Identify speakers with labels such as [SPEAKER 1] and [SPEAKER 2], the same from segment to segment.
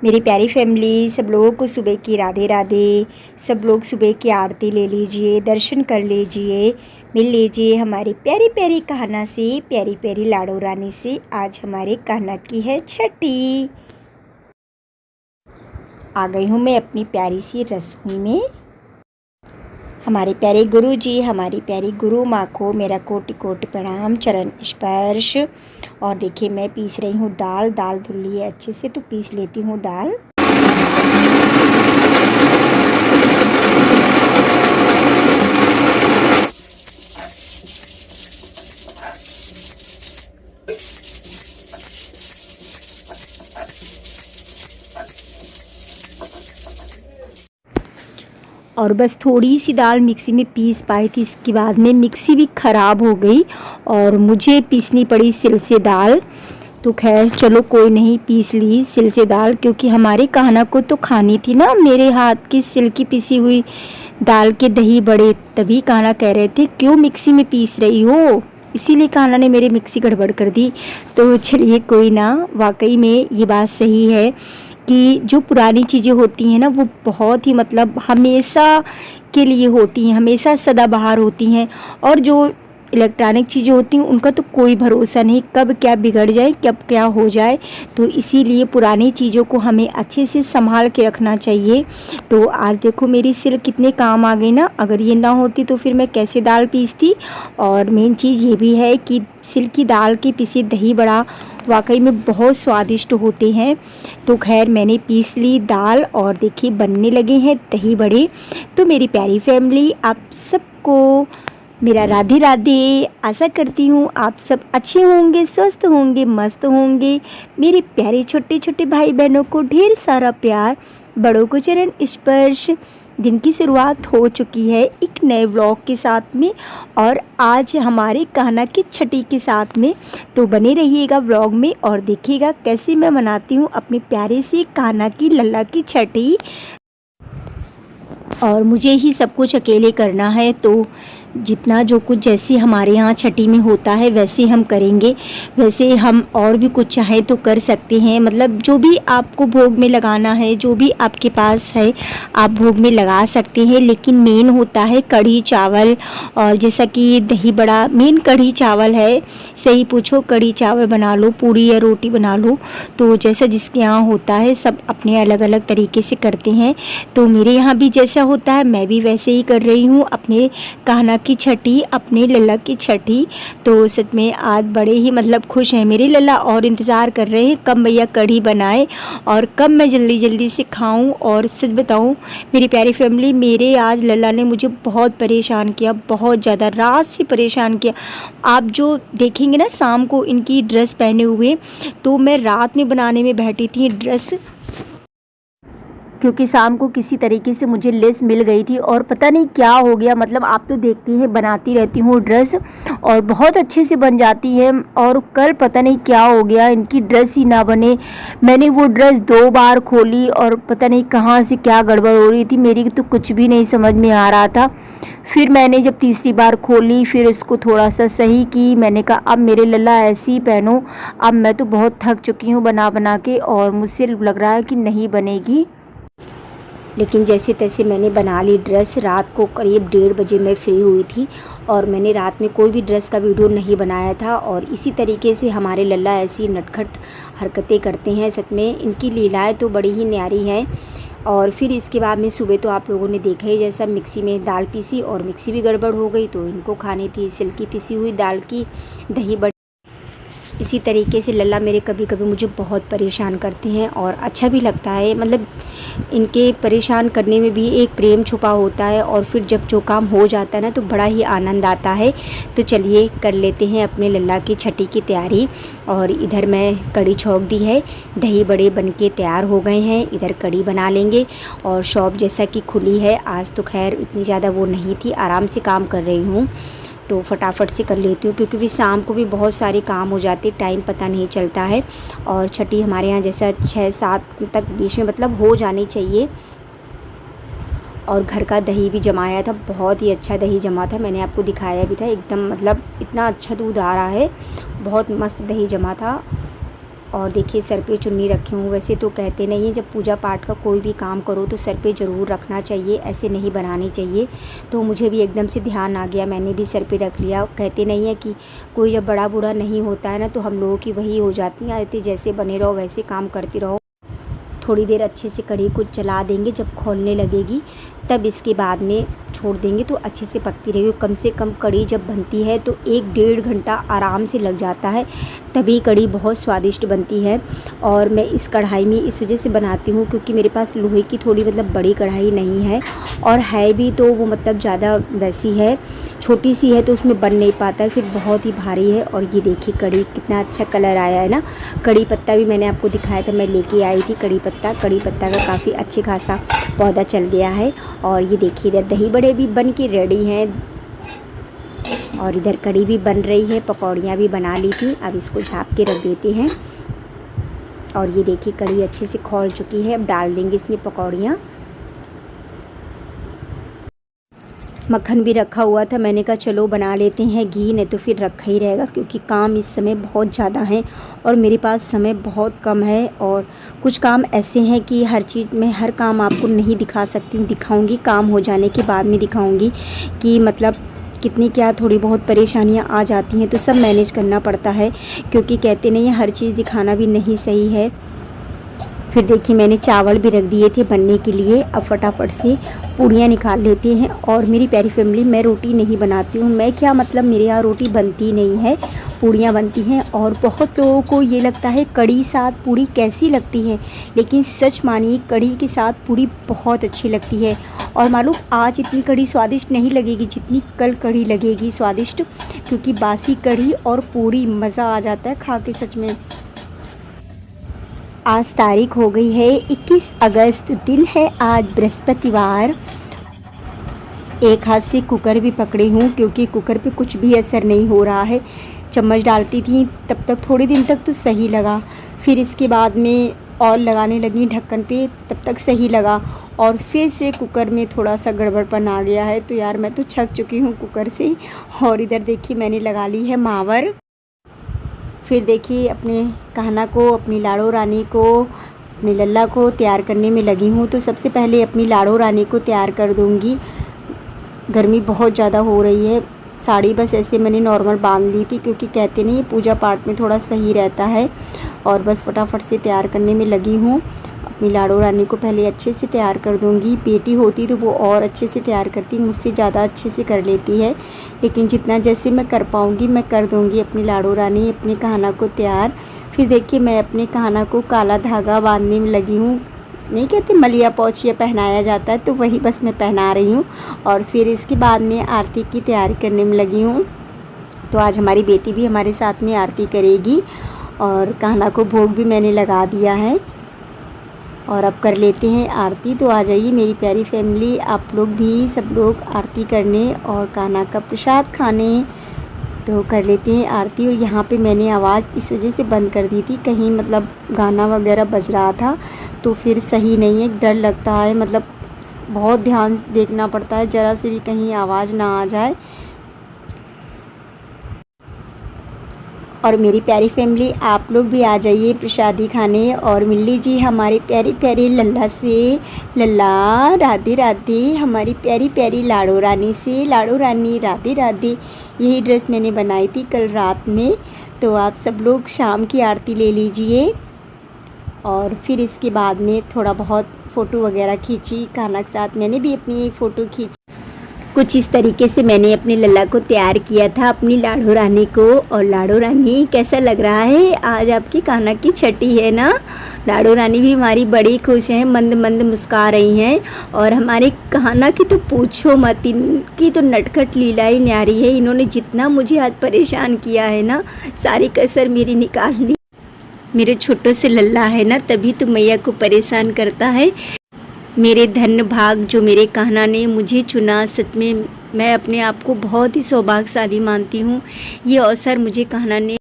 [SPEAKER 1] मेरी प्यारी फैमिली, सब लोगों को सुबह की राधे राधे। सब लोग सुबह की आरती ले लीजिए, दर्शन कर लीजिए, मिल लीजिए हमारी प्यारी प्यारी कान्हा से, प्यारी प्यारी लाडो रानी से। आज हमारे कान्हा की है छठी। आ गई हूँ मैं अपनी प्यारी सी रसोई में। हमारे प्यारे गुरु जी, हमारी प्यारी गुरु माँ को मेरा कोटि कोटि प्रणाम, चरण स्पर्श। और देखिए मैं पीस रही हूँ दाल। दाल धुल ली है अच्छे से, तो पीस लेती हूँ दाल। और बस थोड़ी सी दाल मिक्सी में पीस पाई थी, इसके बाद में मिक्सी भी ख़राब हो गई और मुझे पीसनी पड़ी सिल से दाल। तो खैर चलो कोई नहीं, पीस ली सिल से दाल, क्योंकि हमारे कान्हा को तो खानी थी ना मेरे हाथ की सिल की पिसी हुई दाल के दही बड़े। तभी कान्हा कह रहे थे क्यों मिक्सी में पीस रही हो, इसीलिए कान्हा ने मेरे मिक्सी गड़बड़ कर दी। तो चलिए कोई ना, वाकई में ये बात सही है कि जो पुरानी चीज़ें होती हैं ना, वो बहुत ही मतलब हमेशा के लिए होती हैं, हमेशा सदाबहार होती हैं। और जो इलेक्ट्रॉनिक चीज़ें होती हैं उनका तो कोई भरोसा नहीं, कब क्या बिगड़ जाए, कब क्या हो जाए। तो इसीलिए पुरानी चीज़ों को हमें अच्छे से संभाल के रखना चाहिए। तो आज देखो मेरी सिल कितने काम आ गई ना, अगर ये ना होती तो फिर मैं कैसे दाल पीसती। और मेन चीज़ ये भी है कि सिल की दाल के पिसे दही बड़ा वाकई में बहुत स्वादिष्ट होते हैं। तो खैर मैंने पीस ली दाल और देखिए बनने लगे हैं दही बड़े। तो मेरी प्यारी फैमिली, आप सबको मेरा राधे राधे। आशा करती हूँ आप सब अच्छे होंगे, स्वस्थ होंगे, मस्त होंगे। मेरे प्यारे छोटे छोटे भाई बहनों को ढेर सारा प्यार, बड़ों को चरण स्पर्श। दिन की शुरुआत हो चुकी है एक नए व्लॉग के साथ में, और आज हमारे कान्हा की छठी के साथ में। तो बने रहिएगा व्लॉग में और देखिएगा कैसे मैं मनाती हूँ अपने प्यारे से कान्हा की लल्ला की छठी। और मुझे ही सब कुछ अकेले करना है, तो जितना जो कुछ जैसे हमारे यहाँ छठी में होता है वैसे हम करेंगे। वैसे हम और भी कुछ चाहें तो कर सकते हैं, मतलब जो भी आपको भोग में लगाना है, जो भी आपके पास है आप भोग में लगा सकते हैं। लेकिन मेन होता है कढ़ी चावल, और जैसा कि दही बड़ा मेन कढ़ी चावल है। सही पूछो, कढ़ी चावल बना लो, पूड़ी या रोटी बना लो, तो जैसा जिसके यहाँ होता है सब अपने अलग अलग तरीके से करते हैं। तो मेरे यहाँ भी जैसा होता है मैं भी वैसे ही कर रही हूँ अपने कान्हा की छठी, अपने लल्ला की छठी। तो सच में आज बड़े ही मतलब खुश हैं मेरे लल्ला, और इंतज़ार कर रहे हैं कब भैया कढ़ी बनाए और कब मैं जल्दी जल्दी से खाऊं। और सच बताऊं मेरी प्यारी फैमिली, मेरे आज लल्ला ने मुझे बहुत परेशान किया, बहुत ज़्यादा रात से परेशान किया। आप जो देखेंगे ना शाम को इनकी ड्रेस पहने हुए, तो मैं रात में बनाने में बैठी थी ड्रेस, क्योंकि शाम को किसी तरीके से मुझे लेस मिल गई थी और पता नहीं क्या हो गया। मतलब आप तो देखती हैं बनाती रहती हूँ ड्रेस और बहुत अच्छे से बन जाती है, और कल पता नहीं क्या हो गया इनकी ड्रेस ही ना बने। मैंने वो ड्रेस 2 बार खोली और पता नहीं कहाँ से क्या गड़बड़ हो रही थी, मेरी तो कुछ भी नहीं समझ में आ रहा था। फिर मैंने जब तीसरी बार खोली, फिर इसको थोड़ा सा सही की। मैंने कहा अब मेरे लल्ला ऐसे ही पहनो, अब मैं तो बहुत थक चुकी हूँ बना बना के, और मुझसे लग रहा है कि नहीं बनेगी। लेकिन जैसे तैसे मैंने बना ली ड्रेस। रात को करीब 1:30 बजे मैं फ्री हुई थी, और मैंने रात में कोई भी ड्रेस का वीडियो नहीं बनाया था। और इसी तरीके से हमारे लल्ला ऐसी नटखट हरकतें करते हैं, सच में इनकी लीलाएं तो बड़ी ही न्यारी हैं। और फिर इसके बाद में सुबह तो आप लोगों ने देखा ही, जैसा मिक्सी में दाल पीसी और मिक्सी भी गड़बड़ हो गई, तो इनको खानी थी सिल की पिसी हुई दाल की दही बड़ी। इसी तरीके से लल्ला मेरे कभी कभी मुझे बहुत परेशान करते हैं, और अच्छा भी लगता है। मतलब इनके परेशान करने में भी एक प्रेम छुपा होता है, और फिर जब जो काम हो जाता है ना तो बड़ा ही आनंद आता है। तो चलिए कर लेते हैं अपने लल्ला की छठी की तैयारी। और इधर मैं कढ़ी छौंक दी है, दही बड़े बनके तैयार हो गए हैं। इधर कढ़ी बना लेंगे, और शॉप जैसा कि खुली है आज, तो खैर इतनी ज़्यादा वो नहीं थी, आराम से काम कर रही हूँ, तो फटाफट से कर लेती हूँ, क्योंकि फिर शाम को भी बहुत सारे काम हो जाते, टाइम पता नहीं चलता है। और छठी हमारे यहाँ जैसा 6-7 तक बीच में मतलब हो जानी चाहिए। और घर का दही भी जमाया था, बहुत ही अच्छा दही जमा था, मैंने आपको दिखाया भी था। एकदम मतलब इतना अच्छा दूध आ रहा है, बहुत मस्त दही जमा था। और देखिए सर पे चुन्नी रखी हूँ। वैसे तो कहते नहीं हैं जब पूजा पाठ का कोई भी काम करो तो सर पे ज़रूर रखना चाहिए, ऐसे नहीं बनानी चाहिए। तो मुझे भी एकदम से ध्यान आ गया, मैंने भी सर पे रख लिया। कहते नहीं है कि कोई जब बड़ा बूढ़ा नहीं होता है ना तो हम लोगों की वही हो जाती है आदतें, जैसे बने रहो वैसे काम करती रहो। थोड़ी देर अच्छे से कढ़ी को चला देंगे, जब खौलने लगेगी तब इसके बाद में छोड़ देंगे तो अच्छे से पकती रहेगी। कम से कम कढ़ी जब बनती है तो 1-1.5 घंटा आराम से लग जाता है, तभी कढ़ी बहुत स्वादिष्ट बनती है। और मैं इस कढ़ाई में इस वजह से बनाती हूँ क्योंकि मेरे पास लोहे की थोड़ी मतलब बड़ी कढ़ाई नहीं है, और है भी तो वो मतलब ज़्यादा वैसी है, छोटी सी है तो उसमें बन नहीं पाता है, फिर बहुत ही भारी है। और ये देखिए कढ़ी कितना अच्छा कलर आया है ना। कढ़ी पत्ता भी मैंने आपको दिखाया था, मैं लेके आई थी कढ़ी पत्ता का काफ़ी अच्छे खासा पौधा चल गया है। और ये देखिए इधर दही बड़े भी बन के रेडी हैं, और इधर कढ़ी भी बन रही है, पकौड़ियाँ भी बना ली थी। अब इसको झाँप के रख देते हैं। और ये देखिए कढ़ी अच्छे से खौल चुकी है, अब डाल देंगे इसमें पकौड़ियाँ। मक्खन भी रखा हुआ था, मैंने कहा चलो बना लेते हैं घी, नहीं तो फिर रखा ही रहेगा क्योंकि काम इस समय बहुत ज़्यादा है और मेरे पास समय बहुत कम है। और कुछ काम ऐसे हैं कि हर चीज़ में हर काम आपको नहीं दिखा सकती हूँ, दिखाऊंगी काम हो जाने के बाद में दिखाऊंगी कि मतलब कितनी क्या थोड़ी बहुत परेशानियाँ आ जाती हैं, तो सब मैनेज करना पड़ता है क्योंकि कहते नहीं हर चीज़ दिखाना भी नहीं सही है। फिर देखिए मैंने चावल भी रख दिए थे बनने के लिए, अब फटाफट से पूड़ियाँ निकाल लेते हैं। और मेरी प्यारी फैमिली, मैं रोटी नहीं बनाती हूँ, मैं क्या मतलब मेरे यहाँ रोटी बनती नहीं है, पूड़ियाँ बनती हैं। और बहुत लोगों को ये लगता है कढ़ी साथ पूड़ी कैसी लगती है, लेकिन सच मानिए कढ़ी के साथ पूड़ी बहुत अच्छी लगती है। और मालूम आज इतनी कढ़ी स्वादिष्ट नहीं लगेगी जितनी कल कढ़ी लगेगी स्वादिष्ट, क्योंकि बासी कढ़ी और पूड़ी मज़ा आ जाता है खा के सच में। आज तारीख हो गई है 21 अगस्त, दिन है आज बृहस्पतिवार। एक हाथ से कुकर भी पकड़ी हूँ क्योंकि कुकर पे कुछ भी असर नहीं हो रहा है। चम्मच डालती थी तब तक थोड़े दिन तक तो सही लगा, फिर इसके बाद में और लगाने लगी ढक्कन पे तब तक सही लगा, और फिर से कुकर में थोड़ा सा गड़बड़पन आ गया है। तो यार मैं तो छक चुकी हूँ कुकर से। और इधर देखिए मैंने लगा ली है मावर। फिर देखिए अपने कहना को, अपनी लाड़ो रानी को, अपनी लल्ला को तैयार करने में लगी हूँ। तो सबसे पहले अपनी लाड़ो रानी को तैयार कर दूँगी। गर्मी बहुत ज़्यादा हो रही है, साड़ी बस ऐसे मैंने नॉर्मल बांध ली थी क्योंकि कहते नहीं पूजा पाठ में थोड़ा सही रहता है। और बस फटाफट से तैयार करने में लगी हूँ। अपनी लाड़ो रानी को पहले अच्छे से तैयार कर दूँगी। बेटी होती तो वो और अच्छे से तैयार करती, मुझसे ज़्यादा अच्छे से कर लेती है, लेकिन जितना जैसे मैं कर पाऊँगी मैं कर दूँगी अपनी लाड़ो रानी, अपने कहना को तैयार। फिर देखिए मैं अपने कहना को काला धागा बांधने में लगी हूँ। नहीं कहते मलिया पोछिया पहनाया जाता है, तो वही बस मैं पहना रही हूँ। और फिर इसके बाद में आरती की तैयारी करने में लगी हूँ। तो आज हमारी बेटी भी हमारे साथ में आरती करेगी, और कहना को भोग भी मैंने लगा दिया है। और अब कर लेते हैं आरती। तो आ जाइए मेरी प्यारी फैमिली, आप लोग भी सब लोग आरती करने और कहना का प्रसाद खाने। तो कर लेते हैं आरती। और यहाँ पे मैंने आवाज़ इस वजह से बंद कर दी थी, कहीं मतलब गाना वगैरह बज रहा था तो फिर सही नहीं है, डर लगता है, मतलब बहुत ध्यान देखना पड़ता है ज़रा से भी कहीं आवाज़ ना आ जाए। और मेरी प्यारी फैमिली, आप लोग भी आ जाइए प्रसादी खाने और मिल लीजिए हमारे प्यारी प्यारी लल्ला से। लल्ला राधे राधे, हमारी प्यारी प्यारी लाड़ो रानी से। लाड़ो रानी राधे राधे। यही ड्रेस मैंने बनाई थी कल रात में। तो आप सब लोग शाम की आरती ले लीजिए। और फिर इसके बाद में थोड़ा बहुत फ़ोटो वगैरह खींची कान्हा के साथ, मैंने भी अपनी फ़ोटो खींची। कुछ इस तरीके से मैंने अपने लल्ला को तैयार किया था, अपनी लाड़ो रानी को। और लाड़ो रानी कैसा लग रहा है, आज आपकी कान्हा की छठी है ना। लाड़ो रानी भी हमारी बड़ी खुश हैं, मंद मंद मुस्कुरा रही हैं। और हमारे कान्हा की तो पूछो मत, इनकी तो नटखट लीला ही न्यारी है। इन्होंने जितना मुझे आज परेशान किया है ना, सारी कसर मेरी निकाल ली। मेरे छोटो से लल्ला है ना, तभी तो मैया को परेशान करता है। मेरे धन्य भाग जो मेरे कान्हा ने मुझे चुना, सच में मैं अपने आप को बहुत ही सौभाग्यशाली मानती हूँ। ये अवसर मुझे कान्हा ने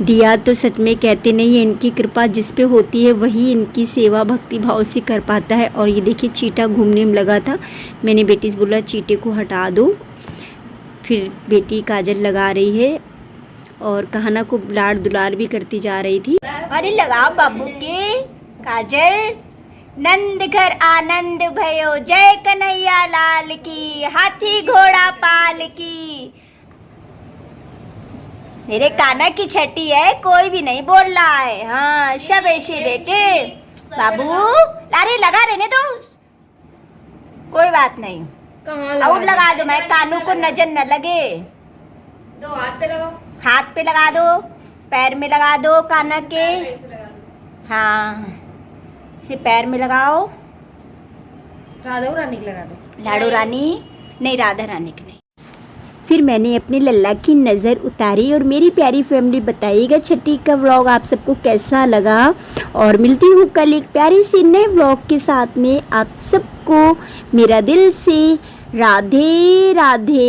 [SPEAKER 1] दिया, तो सच में कहते नहीं है इनकी कृपा जिस पे होती है वही इनकी सेवा भक्ति भाव से कर पाता है। और ये देखिए चीटा घूमने में लगा था, मैंने बेटी से बोला चीटे को हटा दो। फिर बेटी काजल लगा रही है और कान्हा को लाड़ दुलार भी करती जा रही थी। अरे लगाओ बाबू के काजल। नंद घर आनंद भयो, जय कन्हैया लाल की, हाथी घोड़ा पाल की। मेरे काना की छठी है, कोई भी नहीं बोल रहा है। हाँ शबेशी बेटे बाबू। अरे लगा रहने दो, कोई बात नहीं। और लगा दो, मैं कानों को नजर न लगे।
[SPEAKER 2] दो हाथ पे लगाओ।
[SPEAKER 1] हाथ पे लगा दो, पैर में लगा दो काना के। हाँ इसे पैर में लगाओ।
[SPEAKER 2] राधा रानी को लगा दो।
[SPEAKER 1] लाडो रानी नहीं, राधा रानी की नहीं। फिर मैंने अपने लल्ला की नज़र उतारी और मेरी प्यारी फैमिली बताइएगा छठी का व्लॉग आप सबको कैसा लगा। और मिलती हूँ कल एक प्यारी सी नए व्लॉग के साथ में। आप सबको मेरा दिल से राधे राधे।